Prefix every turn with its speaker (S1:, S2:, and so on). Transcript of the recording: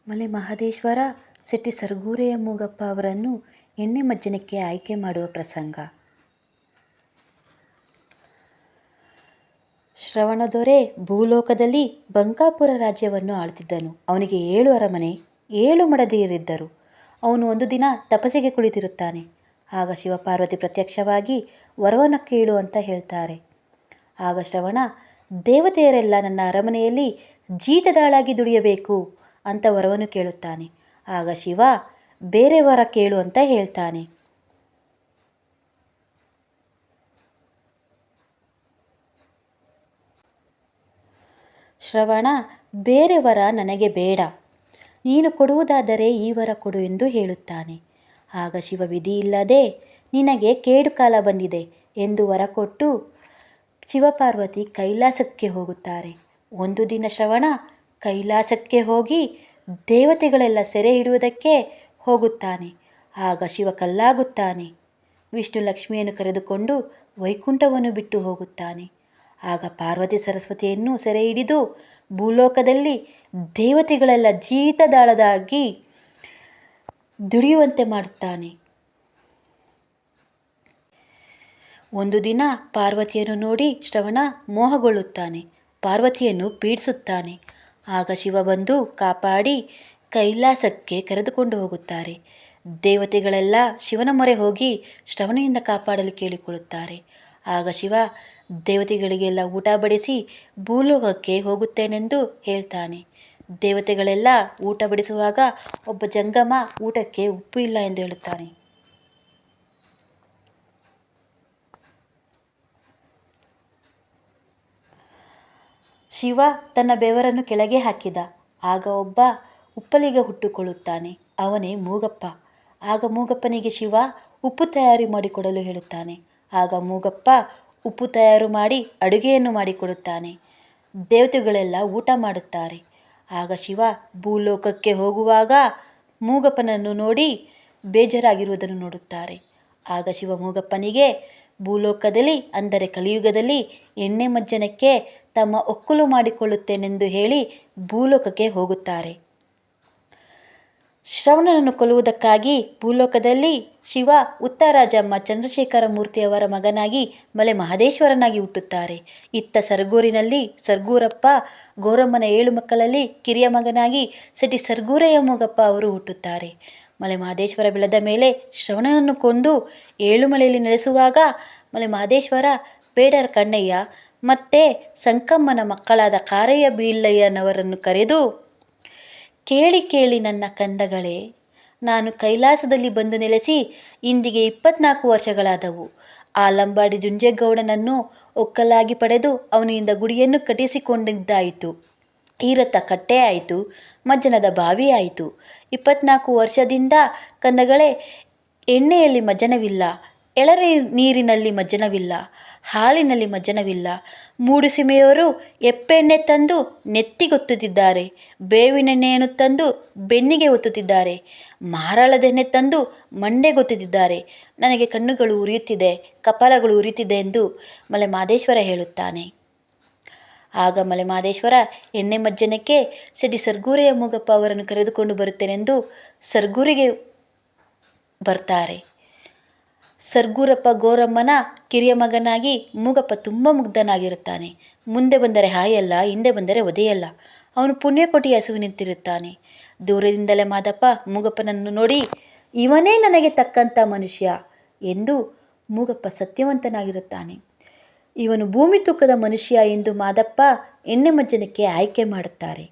S1: ಮಲೆ ಮಹದೇಶ್ವರ ಶೆಟ್ಟಿ ಸರ್ಗೂರೆಯ ಮೂಗಪ್ಪ ಅವರನ್ನು ಎಣ್ಣೆ ಮಜ್ಜನಕ್ಕೆ ಆಯ್ಕೆ ಮಾಡುವ ಪ್ರಸಂಗ. ಶ್ರವಣದೊರೆ ಭೂಲೋಕದಲ್ಲಿ ಬಂಕಾಪುರ ರಾಜ್ಯವನ್ನು ಆಳುತ್ತಿದ್ದನು. ಅವನಿಗೆ 7 ಅರಮನೆ, 7 ಮಡದಿಯರಿದ್ದರು. ಅವನು ಒಂದು ದಿನ ತಪಸ್ಸಿಗೆ ಕುಳಿತಿರುತ್ತಾನೆ. ಆಗ ಶಿವಪಾರ್ವತಿ ಪ್ರತ್ಯಕ್ಷವಾಗಿ ವರವನ್ನು ಕೇಳು ಅಂತ ಹೇಳ್ತಾರೆ. ಆಗ ಶ್ರವಣ, ದೇವತೆಯರೆಲ್ಲ ನನ್ನ ಅರಮನೆಯಲ್ಲಿ ಜೀತದಾಳಾಗಿ ದುಡಿಯಬೇಕು ಅಂತ ವರವನ್ನು ಕೇಳುತ್ತಾನೆ. ಆಗ ಶಿವ ಬೇರೆ ವರ ಕೇಳು ಅಂತ ಹೇಳ್ತಾನೆ. ಶ್ರವಣ, ಬೇರೆ ವರ ನನಗೆ ಬೇಡ, ನೀನು ಕೊಡುವುದಾದರೆ ಈ ವರ ಕೊಡು ಎಂದು ಹೇಳುತ್ತಾನೆ. ಆಗ ಶಿವ ವಿಧಿಯಿಲ್ಲದೆ ನಿನಗೆ ಕೇಡು ಕಾಲ ಬಂದಿದೆ ಎಂದು ವರ ಕೊಟ್ಟು ಶಿವಪಾರ್ವತಿ ಕೈಲಾಸಕ್ಕೆ ಹೋಗುತ್ತಾರೆ. ಒಂದು ದಿನ ಶ್ರವಣ ಕೈಲಾಸಕ್ಕೆ ಹೋಗಿ ದೇವತೆಗಳೆಲ್ಲ ಸೆರೆ ಹಿಡಿಯುವುದಕ್ಕೆ ಹೋಗುತ್ತಾನೆ. ಆಗ ಶಿವ ಕಲ್ಲಾಗುತ್ತಾನೆ. ವಿಷ್ಣು ಲಕ್ಷ್ಮಿಯನ್ನು ಕರೆದುಕೊಂಡು ವೈಕುಂಠವನ್ನು ಬಿಟ್ಟು ಹೋಗುತ್ತಾನೆ. ಆಗ ಪಾರ್ವತಿ ಸರಸ್ವತಿಯನ್ನು ಸೆರೆ ಹಿಡಿದು ಭೂಲೋಕದಲ್ಲಿ ದೇವತೆಗಳೆಲ್ಲ ಜೀತದಾಳದಾಗಿ ದುಡಿಯುವಂತೆ ಮಾಡುತ್ತಾನೆ. ಒಂದು ದಿನ ಪಾರ್ವತಿಯನ್ನು ನೋಡಿ ಶ್ರವಣ ಮೋಹಗೊಳ್ಳುತ್ತಾನೆ. ಪಾರ್ವತಿಯನ್ನು ಪೀಡಿಸುತ್ತಾನೆ. ಆಗ ಶಿವ ಬಂದು ಕಾಪಾಡಿ ಕೈಲಾಸಕ್ಕೆ ಕರೆದುಕೊಂಡು ಹೋಗುತ್ತಾರೆ. ದೇವತೆಗಳೆಲ್ಲ ಶಿವನ ಮೊರೆ ಹೋಗಿ ಶ್ರವಣನಿಂದ ಕಾಪಾಡಲು ಕೇಳಿಕೊಳ್ಳುತ್ತಾರೆ. ಆಗ ಶಿವ ದೇವತೆಗಳಿಗೆಲ್ಲ ಊಟ ಬಡಿಸಿ ಭೂಲೋಕಕ್ಕೆ ಹೋಗುತ್ತೇನೆಂದು ಹೇಳ್ತಾನೆ. ದೇವತೆಗಳೆಲ್ಲ ಊಟ ಬಡಿಸುವಾಗ ಒಬ್ಬ ಜಂಗಮ ಊಟಕ್ಕೆ ಉಪ್ಪು ಇಲ್ಲ ಎಂದು ಹೇಳುತ್ತಾನೆ. ಶಿವ ತನ್ನ ಬೆವರನ್ನು ಕೆಳಗೆ ಹಾಕಿದ. ಆಗ ಒಬ್ಬ ಉಪ್ಪಲಿಗ ಹುಟ್ಟುಕೊಳ್ಳುತ್ತಾನೆ. ಅವನೇ ಮೂಗಪ್ಪ. ಆಗ ಮೂಗಪ್ಪನಿಗೆ ಶಿವ ಉಪ್ಪು ತಯಾರಿ ಮಾಡಿಕೊಡಲು ಹೇಳುತ್ತಾನೆ. ಆಗ ಮೂಗಪ್ಪ ಉಪ್ಪು ತಯಾರು ಮಾಡಿ ಅಡುಗೆಯನ್ನು ಮಾಡಿಕೊಡುತ್ತಾನೆ. ದೇವತೆಗಳೆಲ್ಲ ಊಟ ಮಾಡುತ್ತಾರೆ. ಆಗ ಶಿವ ಭೂಲೋಕಕ್ಕೆ ಹೋಗುವಾಗ ಮೂಗಪ್ಪನನ್ನು ನೋಡಿ ಬೇಜಾರಾಗಿರುವುದನ್ನು ನೋಡುತ್ತಾರೆ. ಆಗ ಶಿವ ಮೂಗಪ್ಪನಿಗೆ ಭೂಲೋಕದಲ್ಲಿ ಅಂದರೆ ಕಲಿಯುಗದಲ್ಲಿ ಎಣ್ಣೆ ಮಜ್ಜನಕ್ಕೆ ತಮ್ಮ ಒಕ್ಕಲು ಮಾಡಿಕೊಳ್ಳುತ್ತೇನೆಂದು ಹೇಳಿ ಭೂಲೋಕಕ್ಕೆ ಹೋಗುತ್ತಾರೆ. ಶ್ರವಣನನ್ನು ಕೊಲ್ಲುವುದಕ್ಕಾಗಿ ಭೂಲೋಕದಲ್ಲಿ ಶಿವ ಉತ್ತರಾಜಮ್ಮ ಚಂದ್ರಶೇಖರ ಮೂರ್ತಿಯವರ ಮಗನಾಗಿ ಮಲೆ ಮಹದೇಶ್ವರನಾಗಿ ಹುಟ್ಟುತ್ತಾರೆ. ಇತ್ತ ಸರ್ಗೂರಿನಲ್ಲಿ ಸರ್ಗೂರಪ್ಪ ಗೌರಮ್ಮನ 7 ಮಕ್ಕಳಲ್ಲಿ ಕಿರಿಯ ಮಗನಾಗಿ ಶೆಟ್ಟಿ ಸರ್ಗೂರೆಯ ಮೂಗಪ್ಪ ಅವರು ಹುಟ್ಟುತ್ತಾರೆ. ಮಲೆ ಮಹದೇಶ್ವರ ಬೆಳೆದ ಮೇಲೆ ಶ್ರವಣನನ್ನು ಕೊಂದು ಏಳುಮಲೆಯಲ್ಲಿ ನೆಲೆಸುವಾಗ ಮಲೆ ಮಹದೇಶ್ವರ ಬೇಡರ ಕಣ್ಣಯ್ಯ ಮತ್ತೆ ಸಂಕಮ್ಮನ ಮಕ್ಕಳಾದ ಕಾರಯ್ಯ ಬೀಳ್ಳಯ್ಯನವರನ್ನು ಕರೆದು, ಕೇಳಿ ಕೇಳಿ ನನ್ನ ಕಂದಗಳೇ, ನಾನು ಕೈಲಾಸದಲ್ಲಿ ಬಂದು ನೆಲೆಸಿ ಇಂದಿಗೆ 24 ವರ್ಷಗಳಾದವು. ಆ ಲಂಬಾಡಿ ಜುಂಜೇಗೌಡನನ್ನು ಒಕ್ಕಲಾಗಿ ಪಡೆದು ಅವನಿಂದ ಗುಡಿಯನ್ನು ಕಟ್ಟಿಸಿಕೊಂಡಿದ್ದಾಯಿತು. ಈ ರಥ ಕಟ್ಟೆ ಆಯಿತು, ಮಜ್ಜನದ ಬಾವಿ ಆಯಿತು. 24 ವರ್ಷದಿಂದ ಕಂದಗಳೇ, ಎಣ್ಣೆಯಲ್ಲಿ ಮಜ್ಜನವಿಲ್ಲ, ಎಳರೆ ನೀರಿನಲ್ಲಿ ಮಜ್ಜನವಿಲ್ಲ, ಹಾಲಿನಲ್ಲಿ ಮಜ್ಜನವಿಲ್ಲ. ಮೂಡುಸೀಮೆಯವರು ಎಪ್ಪೆಣ್ಣೆ ತಂದು ನೆತ್ತಿಗೊತ್ತುತ್ತಿದ್ದಾರೆ, ಬೇವಿನೆಣ್ಣೆಯನ್ನು ತಂದು ಬೆನ್ನಿಗೆ ಒತ್ತುತ್ತಿದ್ದಾರೆ, ಮಾರಾಳದೆಣ್ಣೆ ತಂದು ಮಂಡೆಗೊತ್ತುತ್ತಿದ್ದಾರೆ. ನನಗೆ ಕಣ್ಣುಗಳು ಉರಿಯುತ್ತಿದೆ, ಕಪಾಲಗಳು ಉರಿಯುತ್ತಿದೆ ಎಂದು ಮಲೆ ಮಹದೇಶ್ವರ ಹೇಳುತ್ತಾನೆ. ಆಗ ಮಲೆ ಮಹದೇಶ್ವರ ಎಣ್ಣೆ ಮಜ್ಜನಕ್ಕೆ ಶೆಟ್ಟಿ ಸರ್ಗೂರೆಯ ಮೂಗಪ್ಪ ಅವರನ್ನು ಕರೆದುಕೊಂಡು ಬರುತ್ತೇನೆಂದು ಸರ್ಗೂರಿಗೆ ಬರ್ತಾರೆ. ಸರ್ಗೂರಪ್ಪ ಗೌರಮ್ಮನ ಕಿರಿಯ ಮಗನಾಗಿ ಮೂಗಪ್ಪ ತುಂಬ ಮುಗ್ಧನಾಗಿರುತ್ತಾನೆ. ಮುಂದೆ ಬಂದರೆ ಹಾಯಲ್ಲ, ಹಿಂದೆ ಬಂದರೆ ಒದೆಯಲ್ಲ. ಅವನು ಪುಣ್ಯಕೋಟಿ ಹಸುವು ನಿಂತಿರುತ್ತಾನೆ. ದೂರದಿಂದಲೇ ಮಾದಪ್ಪ ಮೂಗಪ್ಪನನ್ನು ನೋಡಿ, ಇವನೇ ನನಗೆ ತಕ್ಕಂಥ ಮನುಷ್ಯ ಎಂದು ಮೂಗಪ್ಪ ಸತ್ಯವಂತನಾಗಿರುತ್ತಾನೆ. ಇವನು ಭೂಮಿ ತೂಕದ ಮನುಷ್ಯ ಎಂದು ಮಾದಪ್ಪ ಎಣ್ಣೆ ಮಜ್ಜನಕ್ಕೆ ಆಯ್ಕೆ ಮಾಡುತ್ತಾರೆ.